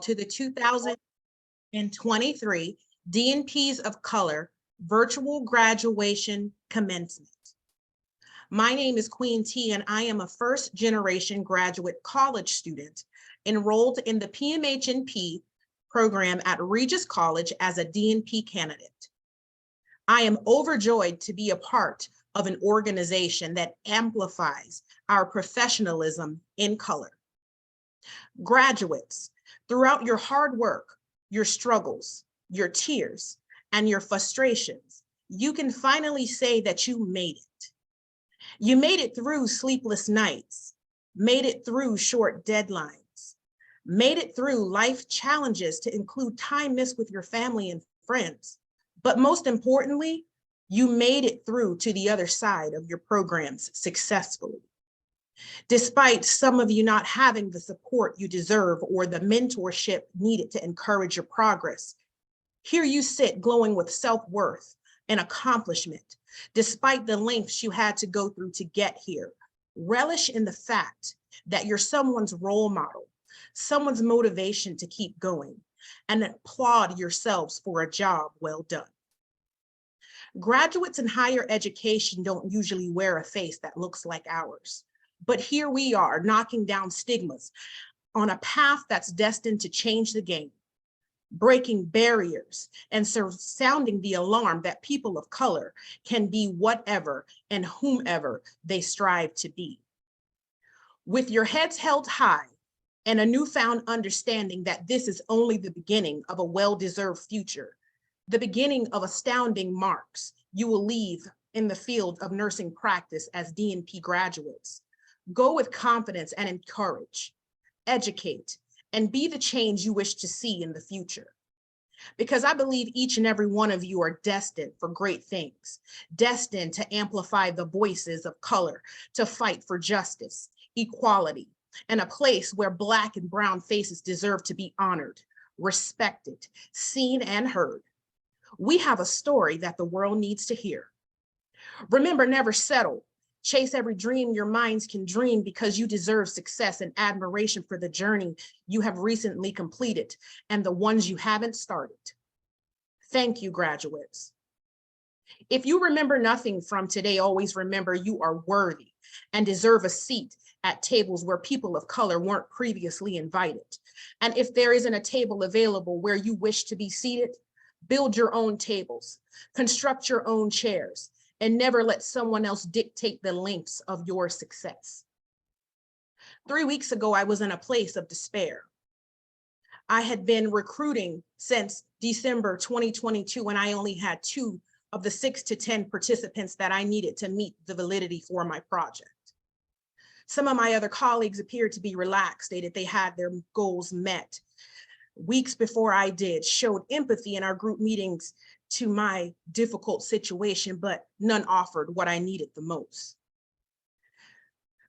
to the 2023 DNPs of Color Virtual Graduation Commencement. My name is Qween T, and I am a first-generation graduate college student enrolled in the PMHNP program at Regis College as a DNP candidate. I am overjoyed to be a part of an organization that amplifies our professionalism in color. Graduates, throughout your hard work, your struggles, your tears, and your frustrations, you can finally say that you made it. You made it through sleepless nights, made it through short deadlines, made it through life challenges to include time missed with your family and friends. But most importantly, you made it through to the other side of your programs successfully. Despite some of you not having the support you deserve or the mentorship needed to encourage your progress, here you sit glowing with self-worth and accomplishment, despite the lengths you had to go through to get here. Relish in the fact that you're someone's role model, someone's motivation to keep going, and applaud yourselves for a job well done. Graduates in higher education don't usually wear a face that looks like ours, but here we are knocking down stigmas on a path that's destined to change the game, breaking barriers and sounding the alarm that people of color can be whatever and whomever they strive to be. With your heads held high and a newfound understanding that this is only the beginning of a well-deserved future, the beginning of astounding marks you will leave in the field of nursing practice as DNP graduates. Go with confidence and encourage, educate, and be the change you wish to see in the future. Because I believe each and every one of you are destined for great things, destined to amplify the voices of color, to fight for justice, equality, and a place where Black and brown faces deserve to be honored, respected, seen, and heard. We have a story that the world needs to hear. Remember, never settle. Chase every dream your minds can dream, because you deserve success and admiration for the journey you have recently completed and the ones you haven't started. Thank you, graduates. If you remember nothing from today, always remember you are worthy and deserve a seat at tables where people of color weren't previously invited. And if there isn't a table available where you wish to be seated, build your own tables, construct your own chairs, and never let someone else dictate the lengths of your success. 3 weeks ago, I was in a place of despair. I had been recruiting since December 2022, and I only had 2 of the 6 to 10 participants that I needed to meet the validity for my project. Some of my other colleagues appeared to be relaxed, stated they had their goals met. Weeks before I did, showed empathy in our group meetings to my difficult situation, but none offered what I needed the most.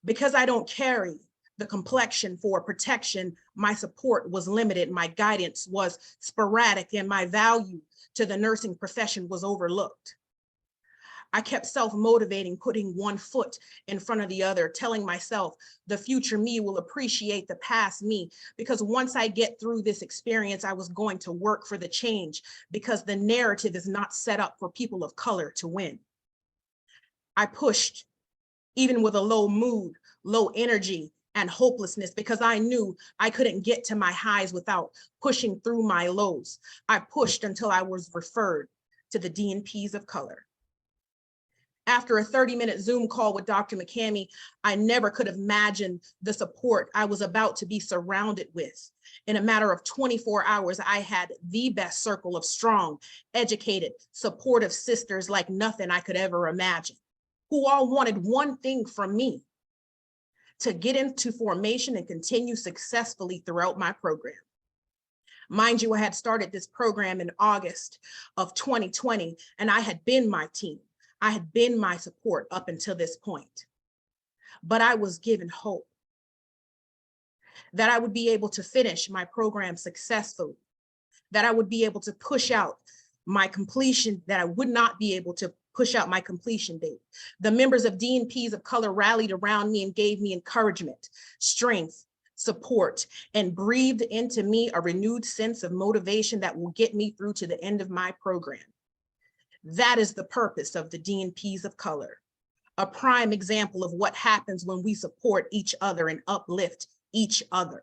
Because I don't carry the complexion for protection, my support was limited, my guidance was sporadic, and my value to the nursing profession was overlooked. I kept self-motivating, putting one foot in front of the other, telling myself the future me will appreciate the past me, because once I get through this experience, I was going to work for the change, because the narrative is not set up for people of color to win. I pushed, even with a low mood, low energy, and hopelessness, because I knew I couldn't get to my highs without pushing through my lows. I pushed until I was referred to the DNPs of color. After a 30-minute Zoom call with Dr. McCamey, I never could have imagined the support I was about to be surrounded with. In a matter of 24 hours, I had the best circle of strong, educated, supportive sisters like nothing I could ever imagine, who all wanted one thing from me: to get into formation and continue successfully throughout my program. Mind you, I had started this program in August of 2020, and I had been my team. I had been my support up until this point, but I was given hope that I would be able to finish my program successfully, that I would be able to push out my completion, that I would not be able to push out my completion date. The members of DNPs of color rallied around me and gave me encouragement, strength, support, and breathed into me a renewed sense of motivation that will get me through to the end of my program. That is the purpose of the DNPs of color, a prime example of what happens when we support each other and uplift each other.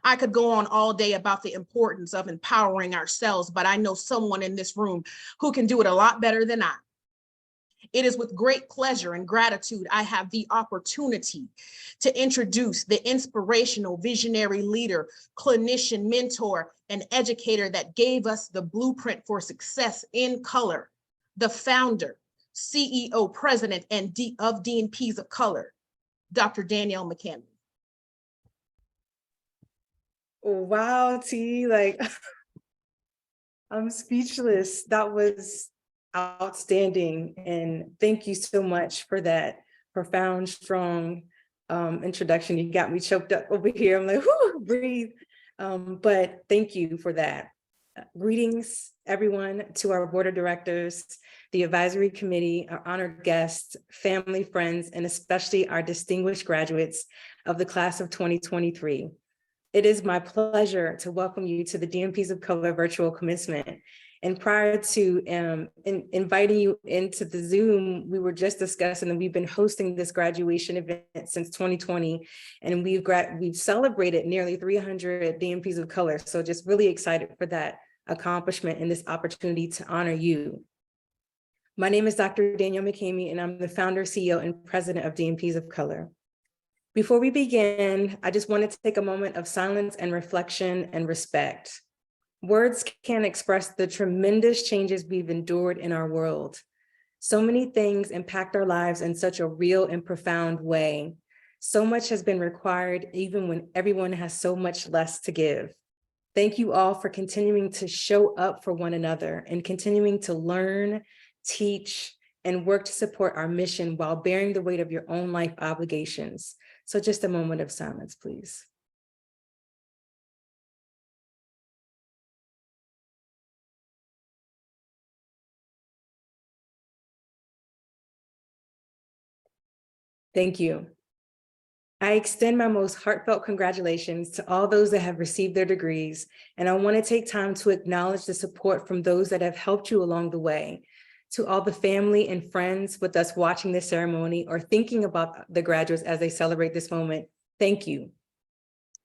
I could go on all day about the importance of empowering ourselves, but I know someone in this room who can do it a lot better than I. It is with great pleasure and gratitude I have the opportunity to introduce the inspirational visionary leader, clinician, mentor, and educator that gave us the blueprint for success in color, the founder, CEO, president, and of DNPs of color, Dr. Danielle McCamey. Wow, T, like, I'm speechless. That was outstanding. And thank you so much for that profound, strong introduction. You got me choked up over here. I'm like, whoo, breathe. But thank you for that. Greetings, everyone, to our board of directors, the advisory committee, our honored guests, family, friends, and especially our distinguished graduates of the class of 2023. It is my pleasure to welcome you to the DNPs of Color virtual commencement. And prior to inviting you into the Zoom, we were just discussing that we've been hosting this graduation event since 2020, and we've celebrated nearly 300 DNPs of Color. So just really excited for that accomplishment and this opportunity to honor you. My name is Dr. Danielle McCamey, and I'm the founder, CEO, and president of DNPs of Color. Before we begin, I just wanted to take a moment of silence and reflection and respect. Words can't express the tremendous changes we've endured in our world. So many things impact our lives in such a real and profound way. So much has been required, even when everyone has so much less to give. Thank you all for continuing to show up for one another and continuing to learn, teach, and work to support our mission while bearing the weight of your own life obligations. So just a moment of silence, please. Thank you. I extend my most heartfelt congratulations to all those that have received their degrees, and I want to take time to acknowledge the support from those that have helped you along the way. To all the family and friends with us watching this ceremony or thinking about the graduates as they celebrate this moment, thank you.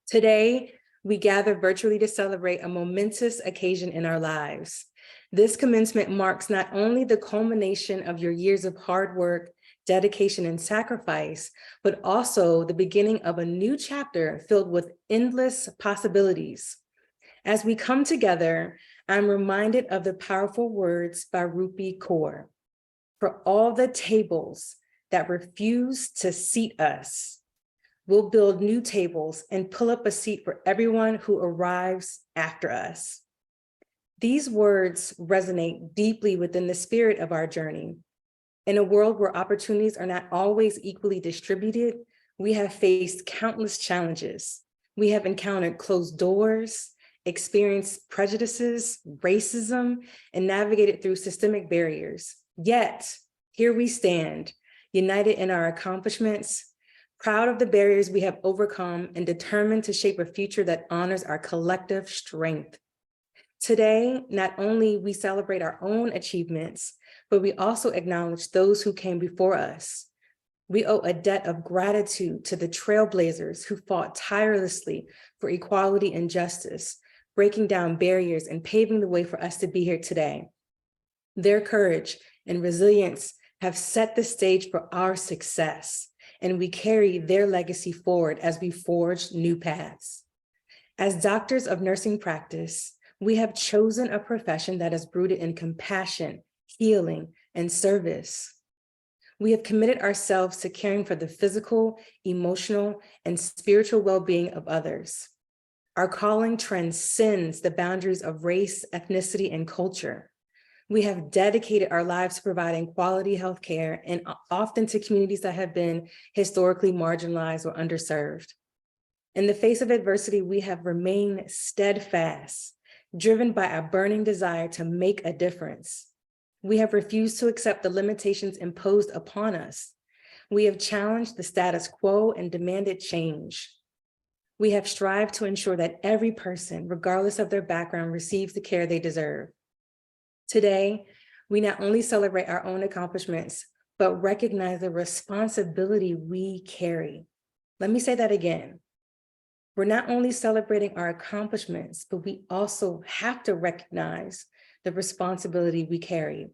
Today, we gather virtually to celebrate a momentous occasion in our lives. This commencement marks not only the culmination of your years of hard work, dedication, and sacrifice, but also the beginning of a new chapter filled with endless possibilities. As we come together, I'm reminded of the powerful words by Rupi Kaur. For all the tables that refuse to seat us, we'll build new tables and pull up a seat for everyone who arrives after us. These words resonate deeply within the spirit of our journey. In a world where opportunities are not always equally distributed, we have faced countless challenges. We have encountered closed doors, experienced prejudices, racism, and navigated through systemic barriers. Yet, here we stand, united in our accomplishments, proud of the barriers we have overcome, and determined to shape a future that honors our collective strength. Today, not only we celebrate our own achievements, but we also acknowledge those who came before us. We owe a debt of gratitude to the trailblazers who fought tirelessly for equality and justice, breaking down barriers and paving the way for us to be here today. Their courage and resilience have set the stage for our success, and we carry their legacy forward as we forge new paths. As doctors of nursing practice, we have chosen a profession that is rooted in compassion, healing, and service. We have committed ourselves to caring for the physical, emotional, and spiritual well-being of others. Our calling transcends the boundaries of race, ethnicity, and culture. We have dedicated our lives to providing quality healthcare and often to communities that have been historically marginalized or underserved. In the face of adversity, we have remained steadfast, driven by a burning desire to make a difference. We have refused to accept the limitations imposed upon us. We have challenged the status quo and demanded change. We have strived to ensure that every person, regardless of their background, receives the care they deserve. Today, we not only celebrate our own accomplishments, but recognize the responsibility we carry. Let me say that again. We're not only celebrating our accomplishments, but we also have to recognize the responsibility we carry.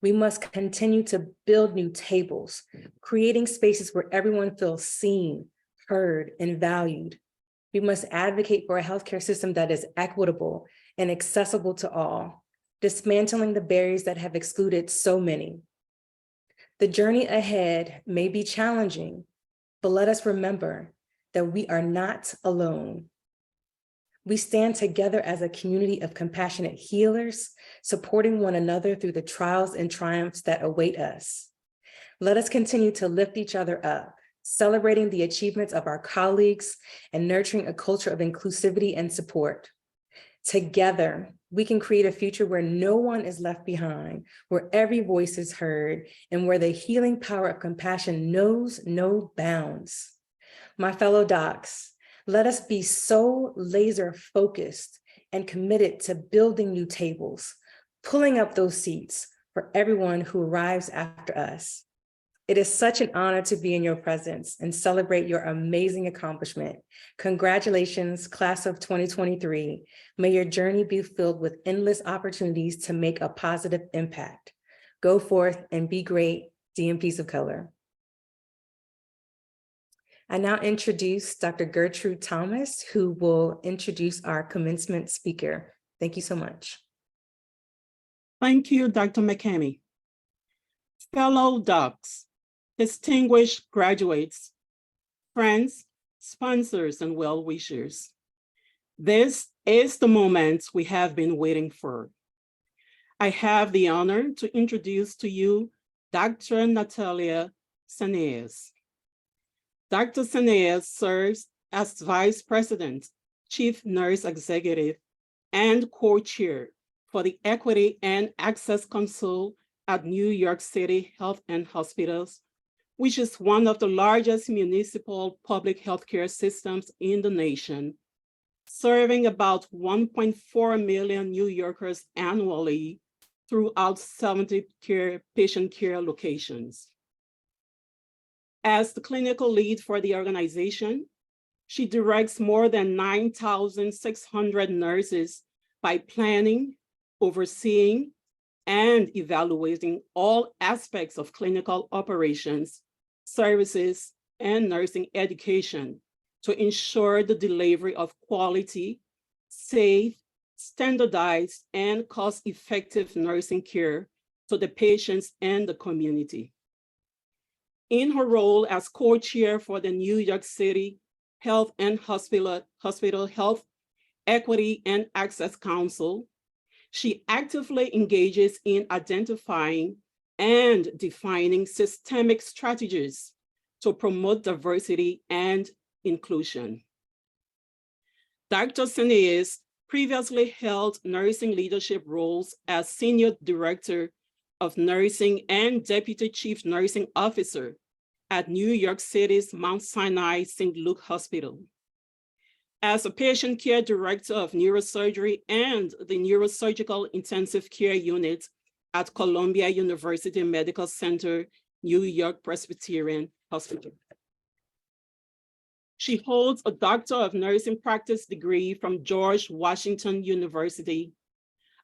We must continue to build new tables, creating spaces where everyone feels seen, heard, and valued. We must advocate for a healthcare system that is equitable and accessible to all, dismantling the barriers that have excluded so many. The journey ahead may be challenging, but let us remember that we are not alone. We stand together as a community of compassionate healers, supporting one another through the trials and triumphs that await us. Let us continue to lift each other up, celebrating the achievements of our colleagues and nurturing a culture of inclusivity and support. Together, we can create a future where no one is left behind, where every voice is heard, and where the healing power of compassion knows no bounds. My fellow docs, let us be so laser focused and committed to building new tables, pulling up those seats for everyone who arrives after us. It is such an honor to be in your presence and celebrate your amazing accomplishment. Congratulations, class of 2023. May your journey be filled with endless opportunities to make a positive impact. Go forth and be great, DNPs of color. I now introduce Dr. Gertrude Thomas, who will introduce our commencement speaker. Thank you so much. Thank you, Dr. McCamey. Fellow docs, distinguished graduates, friends, sponsors, and well-wishers. This is the moment we have been waiting for. I have the honor to introduce to you Dr. Natalia Cineas. Dr. Cineas serves as Vice President, Chief Nurse Executive, and Co-Chair for the Equity and Access Council at New York City Health and Hospitals, which is one of the largest municipal public healthcare systems in the nation, serving about 1.4 million New Yorkers annually throughout 70 patient care locations. As the clinical lead for the organization, she directs more than 9,600 nurses by planning, overseeing, and evaluating all aspects of clinical operations, services, and nursing education to ensure the delivery of quality, safe, standardized, and cost-effective nursing care to the patients and the community. In her role as co-chair for the New York City Health and Hospital Health Equity and Access Council, she actively engages in identifying and defining systemic strategies to promote diversity and inclusion. Dr. Cineas previously held nursing leadership roles as Senior Director of Nursing and Deputy Chief Nursing Officer at New York City's Mount Sinai St. Luke Hospital. As a patient care director of neurosurgery and the neurosurgical intensive care unit at Columbia University Medical Center, New York Presbyterian Hospital. She holds a Doctor of Nursing Practice degree from George Washington University,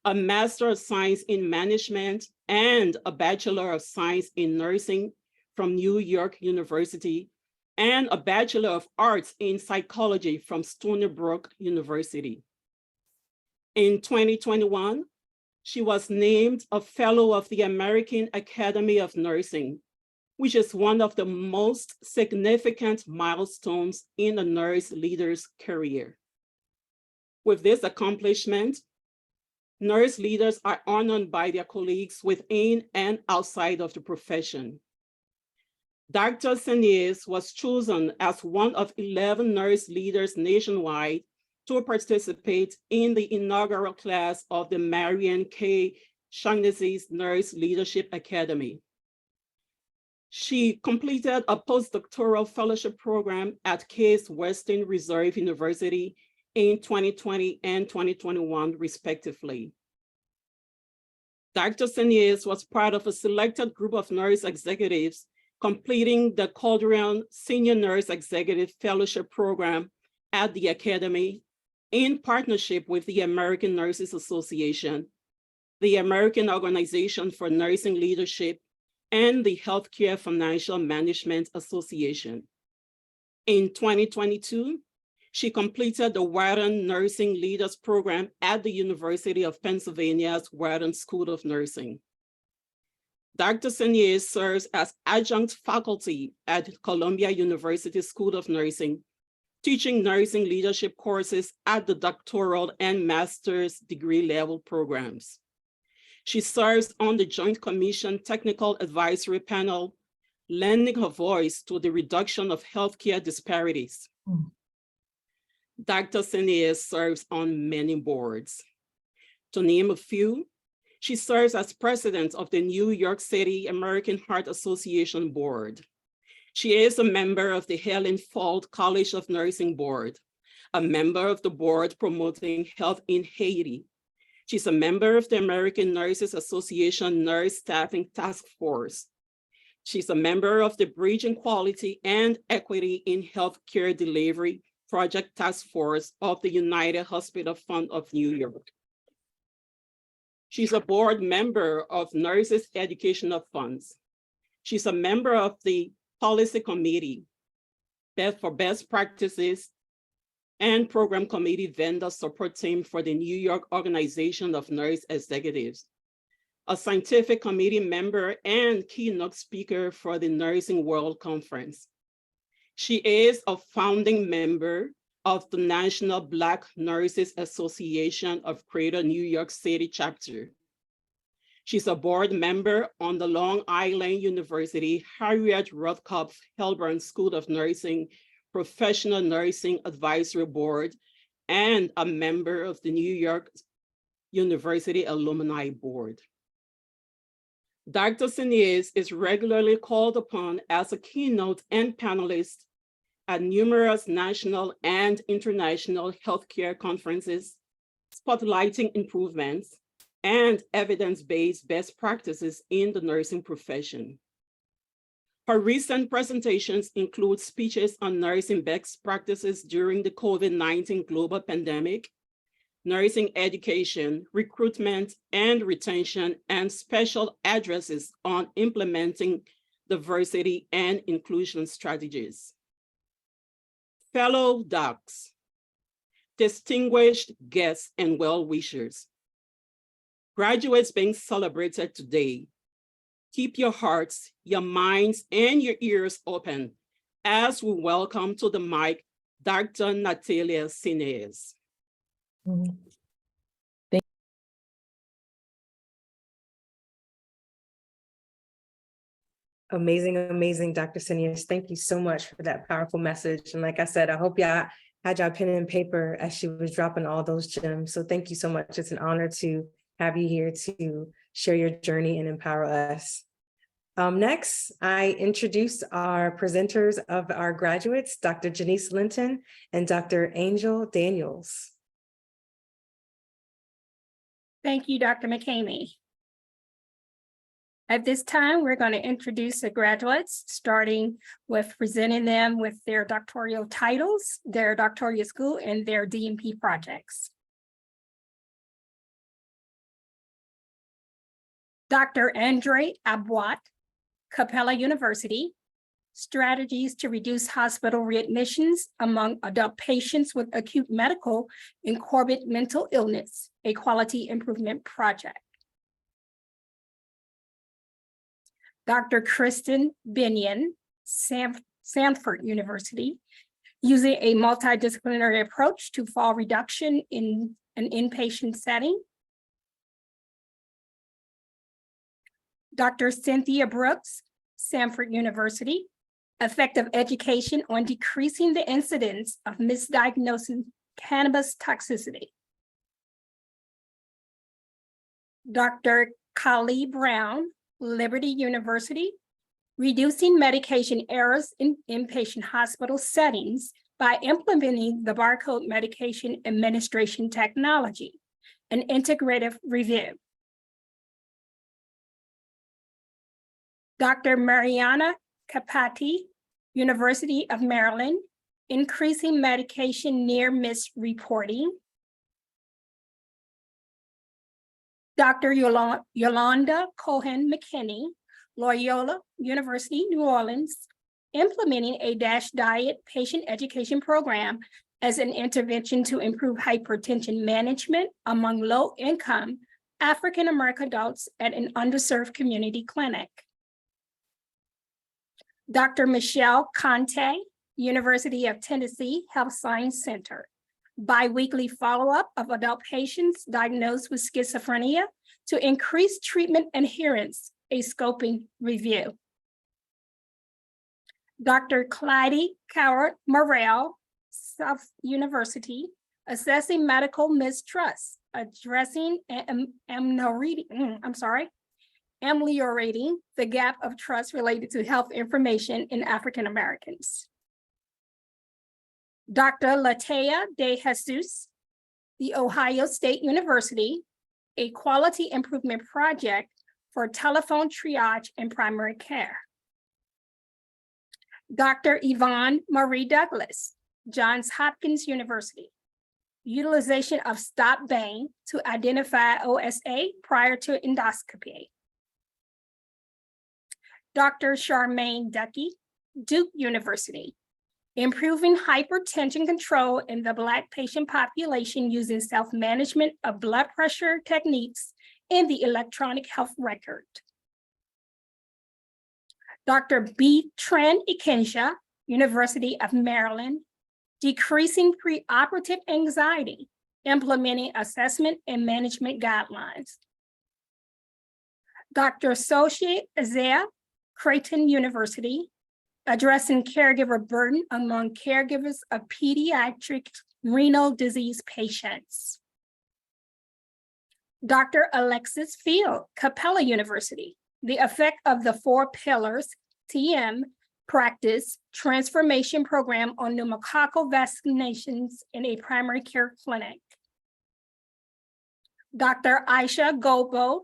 a Master of Science in Management, and a Bachelor of Science in Nursing from New York University, and a Bachelor of Arts in Psychology from Stony Brook University. In 2021, she was named a Fellow of the American Academy of Nursing, which is one of the most significant milestones in a nurse leader's career. With this accomplishment, nurse leaders are honored by their colleagues within and outside of the profession. Dr. Cineas was chosen as one of 11 nurse leaders nationwide to participate in the inaugural class of the Marion K. Shaughnessy's Nurse Leadership Academy. She completed a postdoctoral fellowship program at Case Western Reserve University in 2020 and 2021, respectively. Dr. Cineas was part of a selected group of nurse executives completing the Calderon Senior Nurse Executive Fellowship Program at the Academy in partnership with the American Nurses Association, the American Organization for Nursing Leadership, and the Healthcare Financial Management Association. In 2022, she completed the Wharton Nursing Leaders Program at the University of Pennsylvania's Wharton School of Nursing. Dr. Cineas serves as adjunct faculty at Columbia University School of Nursing, teaching nursing leadership courses at the doctoral and master's degree level programs. She serves on the Joint Commission Technical Advisory Panel, lending her voice to the reduction of healthcare disparities. Dr. Cineas serves on many boards. To name a few, she serves as president of the New York City American Heart Association Board. She is a member of the Helen Fuld College of Nursing Board, a member of the board promoting health in Haiti. She's a member of the American Nurses Association Nurse Staffing Task Force. She's a member of the Bridging Quality and Equity in Healthcare Delivery Project Task Force of the United Hospital Fund of New York. She's a board member of Nurses Educational Funds. She's a member of the Policy Committee for Best Practices and Program Committee Vendor Support Team for the New York Organization of Nurse Executives, a scientific committee member and keynote speaker for the Nursing World Conference. She is a founding member of the National Black Nurses Association of Greater New York City chapter. She's a board member on the Long Island University Harriet Rothkopf Helburn School of Nursing Professional Nursing Advisory Board and a member of the New York University Alumni Board. Dr. Cineas is regularly called upon as a keynote and panelist at numerous national and international healthcare conferences, spotlighting improvements and evidence-based best practices in the nursing profession. Her recent presentations include speeches on nursing best practices during the COVID-19 global pandemic, nursing education, recruitment and retention, and special addresses on implementing diversity and inclusion strategies. Fellow docs, distinguished guests and well-wishers, graduates being celebrated today, keep your hearts, your minds, and your ears open as we welcome to the mic Dr. Natalia Cineas. Amazing, amazing, Dr. Cineas. Thank you so much for that powerful message. And like I said, I hope y'all had y'all pen and paper as she was dropping all those gems. So thank you so much. It's an honor to have you here to share your journey and empower us. Next, I introduce our presenters of our graduates, Dr. Janice Linton and Dr. Angel Daniels. Thank you, Dr. McCamey. At this time, we're going to introduce the graduates, starting with presenting them with their doctoral titles, their doctoral school, and their DNP projects. Dr. Andre Abouat, Capella University, Strategies to Reduce Hospital Readmissions Among Adult Patients with Acute Medical and Comorbid Mental Illness, a Quality Improvement Project. Dr. Kristen Binion, Sanford University, using a multidisciplinary approach to fall reduction in an inpatient setting. Dr. Cynthia Brooks, Sanford University, effective education on decreasing the incidence of misdiagnosing cannabis toxicity. Dr. Kali Brown, Liberty University, reducing medication errors in inpatient hospital settings by implementing the barcode medication administration technology, an integrative review. Dr. Mariana Capati, University of Maryland, increasing medication near miss reporting. Dr. Yolanda Cohen McKinney, Loyola University, New Orleans, implementing a DASH diet patient education program as an intervention to improve hypertension management among low-income African-American adults at an underserved community clinic. Dr. Michelle Conte, University of Tennessee Health Science Center, biweekly follow-up of adult patients diagnosed with schizophrenia to increase treatment adherence, a scoping review. Dr. Clyde Coward Morrell, South University, assessing medical mistrust, addressing ameliorating the gap of trust related to health information in African Americans. Dr. Latea De Jesus, The Ohio State University, a quality improvement project for telephone triage and primary care. Dr. Yvonne Marie Douglas, Johns Hopkins University, utilization of stop bang to identify OSA prior to endoscopy. Dr. Charmaine Ducky, Duke University, improving hypertension control in the Black patient population using self-management of blood pressure techniques in the electronic health record. Dr. B. Tran Ikensha, University of Maryland, decreasing preoperative anxiety, implementing assessment and management guidelines. Dr. Soshi Azea, Creighton University, addressing caregiver burden among caregivers of pediatric renal disease patients. Dr. Alexis Field, Capella University, the effect of the 4 pillars TM practice transformation program on pneumococcal vaccinations in a primary care clinic. Dr. Aisha Golbo,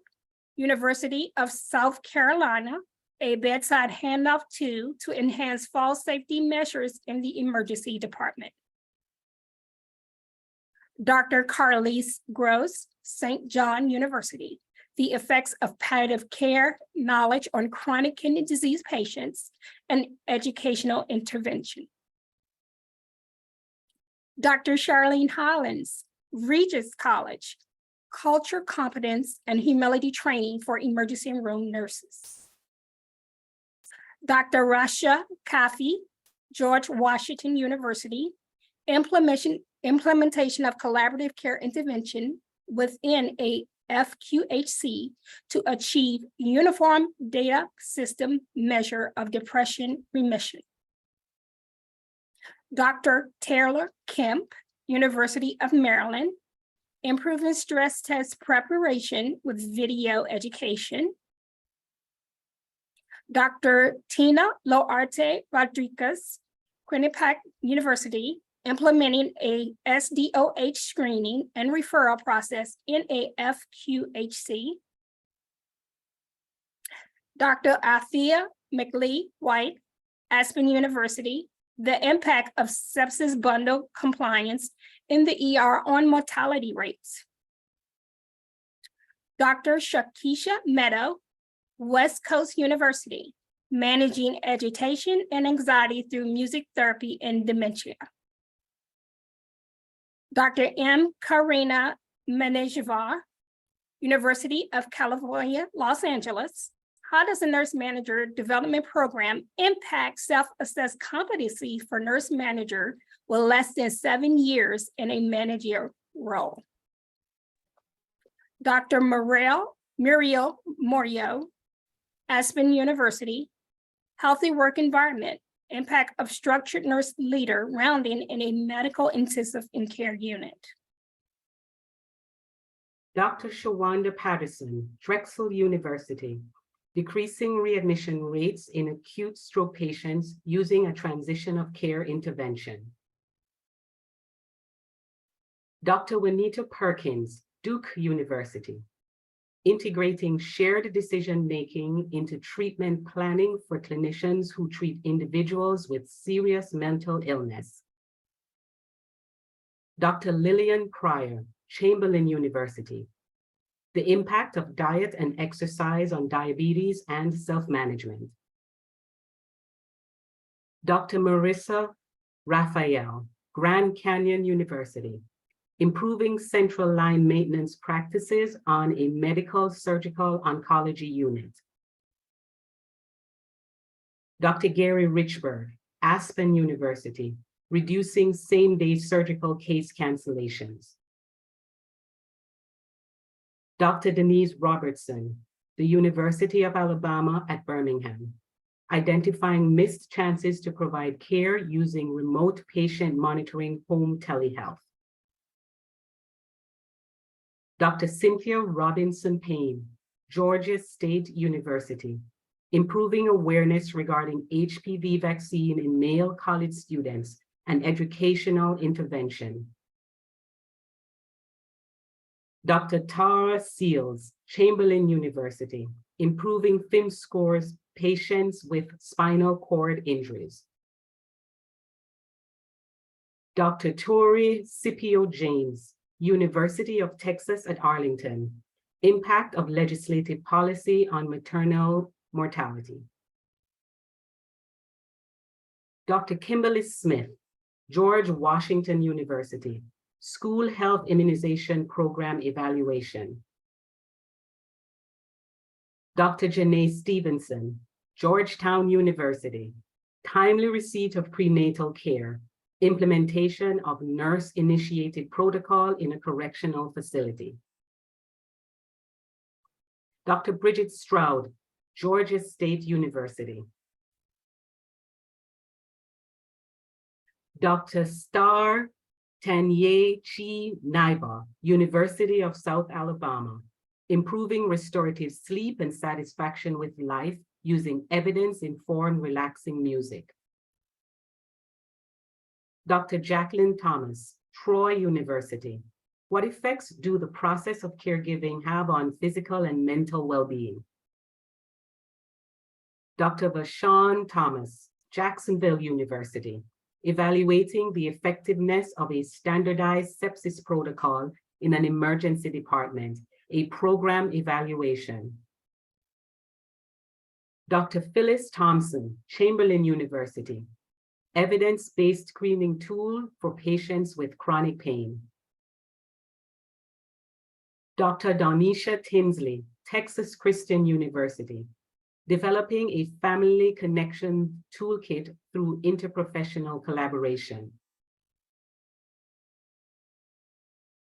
University of South Carolina, a bedside handoff to enhance fall safety measures in the emergency department. Dr. Carlise Gross, St. John University, the effects of palliative care, knowledge on chronic kidney disease patients, and educational intervention. Dr. Charlene Hollins, Regis College, culture competence and humility training for emergency room nurses. Dr. Rasha Kafi, George Washington University, implementation of collaborative care intervention within a FQHC to achieve uniform data system measure of depression remission. Dr. Taylor Kemp, University of Maryland, improving stress test preparation with video education. Dr. Tina Loarte Rodriguez, Quinnipiac University, implementing a SDOH screening and referral process in a FQHC. Dr. Althea McLean White, Aspen University, the impact of sepsis bundle compliance in the ER on mortality rates. Dr. Shakisha Meadow, West Coast University, managing agitation and anxiety through music therapy and dementia. Dr. M. Karina Menejvar, University of California, Los Angeles. How does a nurse manager development program impact self-assessed competency for nurse manager with less than 7 years in a managerial role? Dr. Muriel Morio, Aspen University, healthy work environment, impact of structured nurse leader rounding in a medical intensive care unit. Dr. Shawanda Patterson, Drexel University, decreasing readmission rates in acute stroke patients using a transition of care intervention. Dr. Juanita Perkins, Duke University, integrating shared decision-making into treatment planning for clinicians who treat individuals with serious mental illness. Dr. Lillian Pryor, Chamberlain University, the impact of diet and exercise on diabetes and self-management. Dr. Marissa Raphael, Grand Canyon University, improving central line maintenance practices on a medical surgical oncology unit. Dr. Gary Richburg, Aspen University, reducing same-day surgical case cancellations. Dr. Denise Robertson, the University of Alabama at Birmingham, identifying missed chances to provide care using remote patient monitoring home telehealth. Dr. Cynthia Robinson Payne, Georgia State University, improving awareness regarding HPV vaccine in male college students and educational intervention. Dr. Tara Seals, Chamberlain University, improving FIM scores patients with spinal cord injuries. Dr. Tori Scipio James, University of Texas at Arlington, impact of legislative policy on maternal mortality. Dr. Kimberly Smith, George Washington University, School Health Immunization Program Evaluation. Dr. Janae Stevenson, Georgetown University, timely receipt of prenatal care, implementation of nurse-initiated protocol in a correctional facility. Dr. Bridget Stroud, Georgia State University. Dr. Star Tanye Chi Naiba, University of South Alabama, improving restorative sleep and satisfaction with life using evidence-informed relaxing music. Dr. Jacqueline Thomas, Troy University. What effects do the process of caregiving have on physical and mental well-being? Dr. Vashon Thomas, Jacksonville University, evaluating the effectiveness of a standardized sepsis protocol in an emergency department, a program evaluation. Dr. Phyllis Thompson, Chamberlain University, evidence-based screening tool for patients with chronic pain. Dr. Donisha Tinsley, Texas Christian University, developing a family connection toolkit through interprofessional collaboration.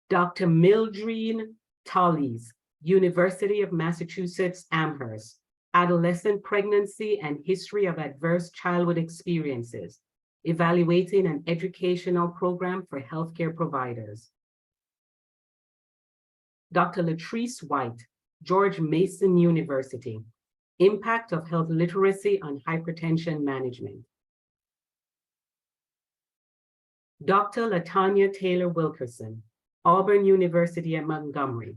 Dr. Mildred Tallies, University of Massachusetts Amherst, adolescent pregnancy and history of adverse childhood experiences, evaluating an educational program for healthcare providers. Dr. Latrice White, George Mason University, impact of health literacy on hypertension management. Dr. Latanya Taylor Wilkerson, Auburn University at Montgomery,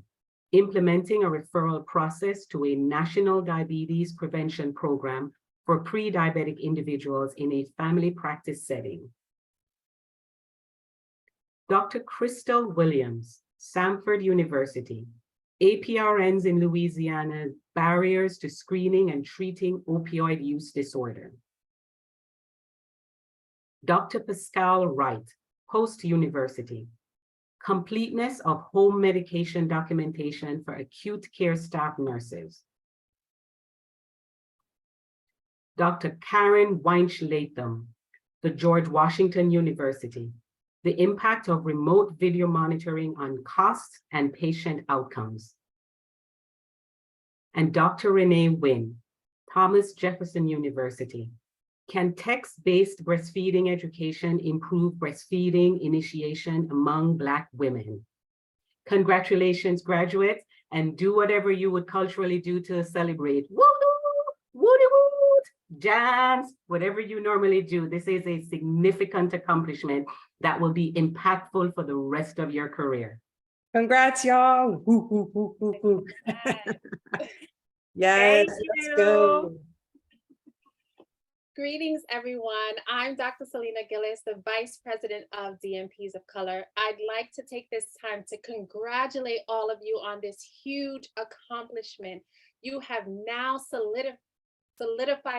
implementing a referral process to a national diabetes prevention program for pre-diabetic individuals in a family practice setting. Dr. Crystal Williams, Samford University, APRNs in Louisiana, barriers to screening and treating opioid use disorder. Dr. Pascal Wright, Post University, completeness of home medication documentation for acute care staff nurses. Dr. Karen Weinsch-Latham, the George Washington University, the impact of remote video monitoring on costs and patient outcomes. And Dr. Renee Wynn, Thomas Jefferson University, can text-based breastfeeding education improve breastfeeding initiation among Black women? Congratulations, graduates, and do whatever you would culturally do to celebrate. Woo-hoo! woody woot, dance, whatever you normally do. This is a significant accomplishment that will be impactful for the rest of your career. Congrats, y'all. Woo, woo, woo, woo, woo. Yes, Thank let's you. go. Greetings, everyone. I'm Dr. Selena Gilles, the Vice President of DNPs of Color. I'd like to take this time to congratulate all of you on this huge accomplishment. You have now solidified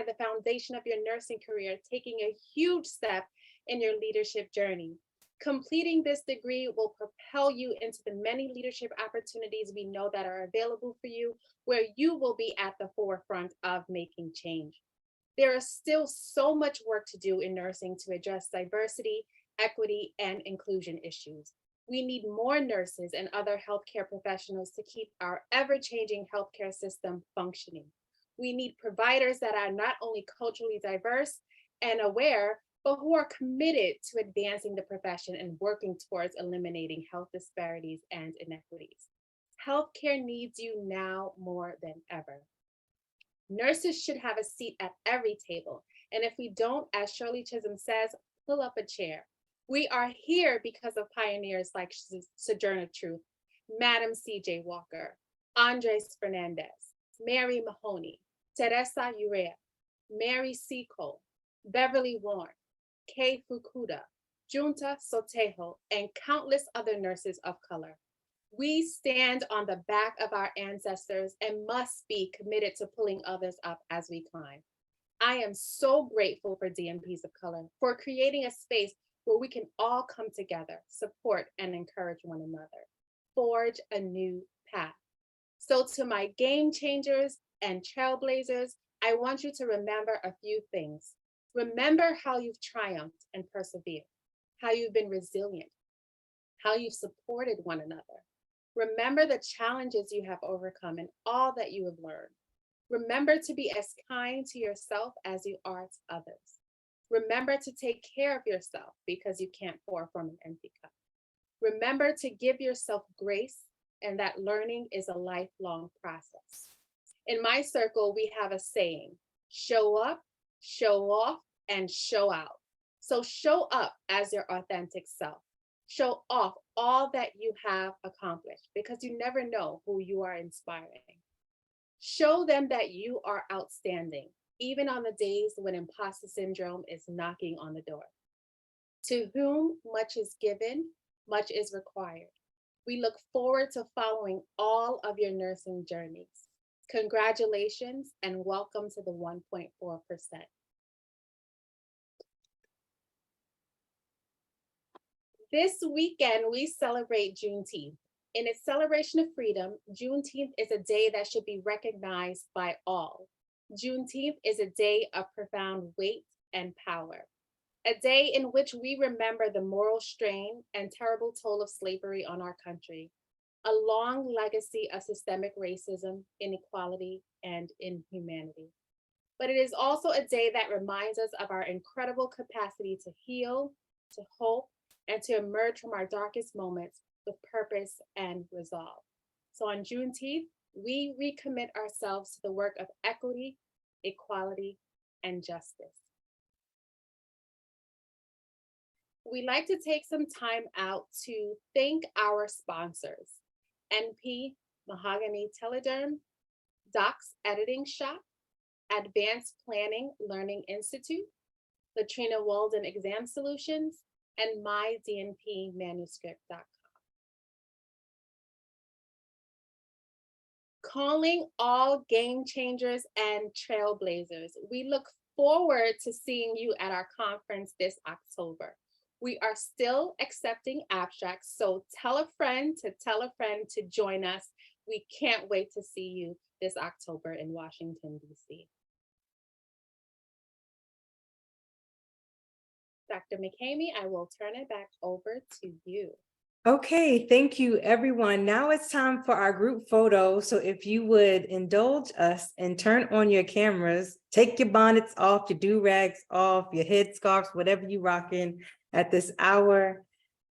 the foundation of your nursing career, taking a huge step in your leadership journey. Completing this degree will propel you into the many leadership opportunities we know that are available for you, where you will be at the forefront of making change. There is still so much work to do in nursing to address diversity, equity, and inclusion issues. We need more nurses and other healthcare professionals to keep our ever-changing healthcare system functioning. We need providers that are not only culturally diverse and aware, but who are committed to advancing the profession and working towards eliminating health disparities and inequities. Healthcare needs you now more than ever. Nurses should have a seat at every table. And if we don't, as Shirley Chisholm says, pull up a chair. We are here because of pioneers like Sojourner Truth, Madam C.J. Walker, Andres Fernandez, Mary Mahoney, Teresa Urea, Mary C. Cole, Beverly Warren, Kay Fukuda, Junta Sotejo, and countless other nurses of color. We stand on the back of our ancestors and must be committed to pulling others up as we climb. I am so grateful for DNPs of Color for creating a space where we can all come together, support, and encourage one another, forge a new path. So to my game changers and trailblazers, I want you to remember a few things. Remember how you've triumphed and persevered, how you've been resilient, how you've supported one another. Remember the challenges you have overcome and all that you have learned. Remember to be as kind to yourself as you are to others. Remember to take care of yourself because you can't pour from an empty cup. Remember to give yourself grace and that learning is a lifelong process. In my circle, we have a saying, show up, show off, and show out. So show up as your authentic self. Show off all that you have accomplished because you never know who you are inspiring. Show them that you are outstanding, even on the days when imposter syndrome is knocking on the door. To whom much is given, much is required. We look forward to following all of your nursing journeys. Congratulations and welcome to the 1.4%. This weekend, we celebrate Juneteenth. In its celebration of freedom, Juneteenth is a day that should be recognized by all. Juneteenth is a day of profound weight and power, a day in which we remember the moral strain and terrible toll of slavery on our country, a long legacy of systemic racism, inequality, and inhumanity. But it is also a day that reminds us of our incredible capacity to heal, to hope, and to emerge from our darkest moments with purpose and resolve. So on Juneteenth, we recommit ourselves to the work of equity, equality, and justice. We like to take some time out to thank our sponsors, NP Mahogany Telederm, Docs Editing Shop, Advanced Planning Learning Institute, Latrina Walden Exam Solutions, and mydnpmanuscript.com. Calling all game changers and trailblazers. We look forward to seeing you at our conference this October. We are still accepting abstracts, so tell a friend to join us. We can't wait to see you this October in Washington, D.C. Dr. McCamey, I will turn it back over to you. Okay, thank you, everyone. Now it's time for our group photo. So if you would indulge us and turn on your cameras, take your bonnets off, your do-rags off, your headscarves, whatever you rocking at this hour.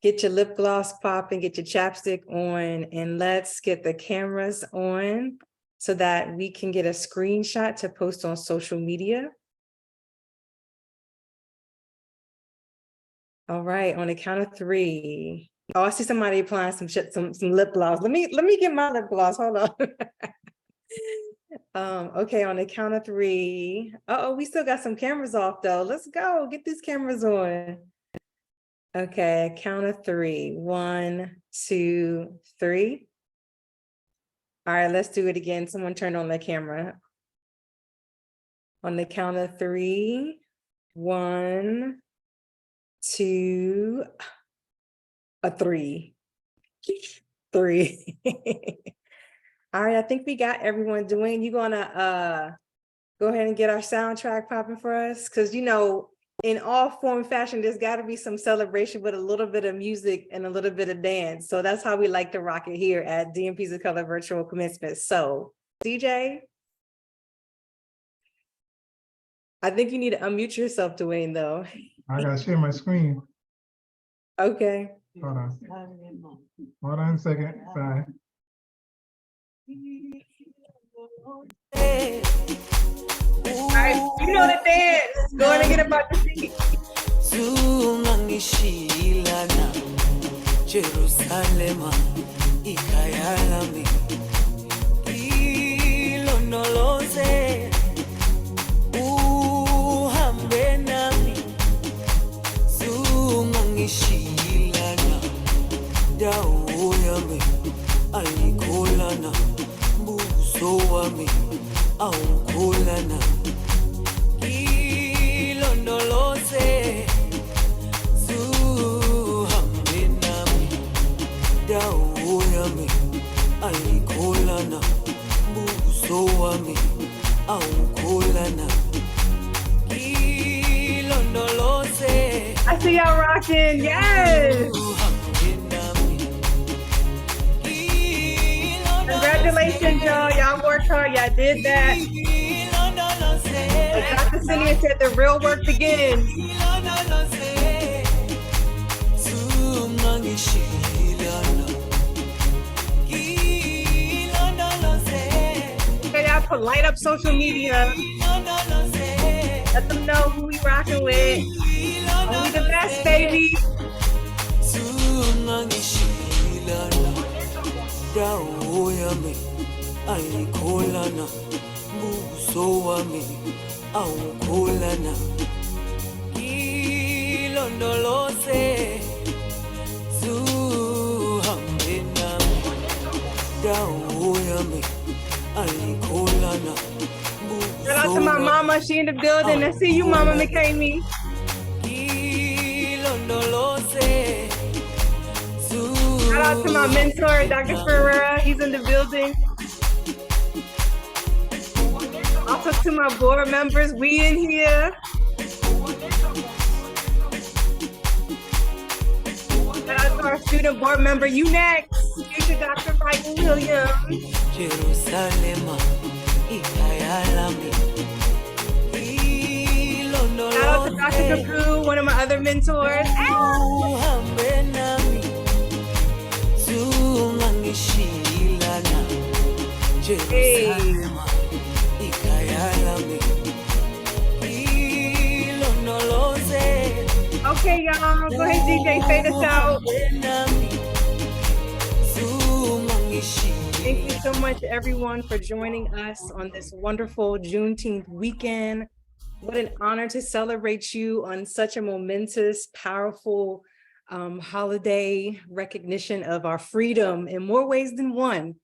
Get your lip gloss popping, get your chapstick on, and let's get the cameras on. so that we can get a screenshot to post on social media. All right, on the count of 3. Oh, I see somebody applying some lip gloss. Let me get my lip gloss. Hold on. Okay, on the count of 3. Uh-oh, we still got some cameras off though. Let's go, get these cameras on. Okay, count of 3. 1, 2, 3. All right, let's do it again. Someone turn on the camera. On the count of 3. 1, 2, 3. 3. All right, I think we got everyone. Dwayne, you gonna go ahead and get our soundtrack popping for us? Because you know, in all form and fashion, there's got to be some celebration with a little bit of music and a little bit of dance. So that's how we like to rock it here at DNPs of Color Virtual Commencement. So DJ, I think you need to unmute yourself, Dwayne, though. I gotta share my screen. Okay. Hold on. Hold on a second. Sorry. All right, you know the dance. Go ahead and get about the seat. Zungangishilana Jerusalema ikayalami ilondoloze uhambe nami zungangishilana dawo yami ayikholana buso wami awukholana ilondoloze dawo yami ayikholana buso wami awukholana ilondoloze. I see y'all rocking, yes. Congratulations, y'all. Y'all worked hard, y'all did that. Dr. Cineas said the real work begins. Okay, y'all light up social media. Let them know who we rocking with. Only the best, baby. Dawo yami ayikholana buso wami awukholana ilondoloze zuhambe nami dawo yami ayikholana. Shout out to my mama, she in the building. I see you, Mama McCamey. Shout out to my mentor, Dr. Ferreira. He's in the building. Also to my board members, we in here. Shout out to our student board member, you next. Future Dr. Michael Williams. Shout out to Dr. Gertrude, one of my other mentors. Hey. Okay, y'all, go ahead, DJ, fade us out. Thank you so much, everyone, for joining us on this wonderful Juneteenth weekend. What an honor to celebrate you on such a momentous, powerful holiday recognition of our freedom in more ways than one.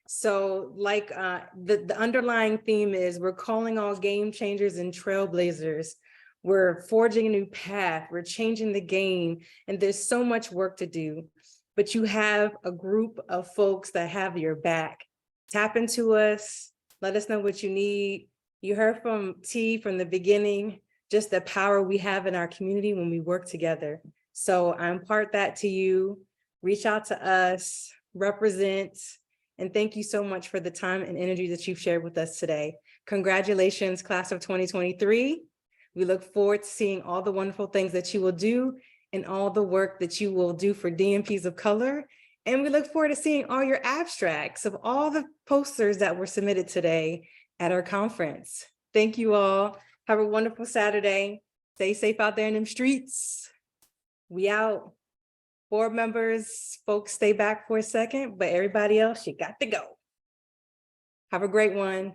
So like the underlying theme is we're calling all game changers and trailblazers. We're forging a new path. We're changing the game. And there's so much work to do. But you have a group of folks that have your back. Tap into us. Let us know what you need. You heard from T from the beginning, just the power we have in our community when we work together. So I impart that to you. Reach out to us, represent, and thank you so much for the time and energy that you've shared with us today. Congratulations, class of 2023. We look forward to seeing all the wonderful things that you will do and all the work that you will do for DNPs of color And we look forward to seeing all your abstracts of all the posters that were submitted today at our conference. Thank you all. Have a wonderful Saturday. Stay safe out there in them streets. We out. Board members, folks, stay back for a second, but everybody else, you got to go. Have a great one.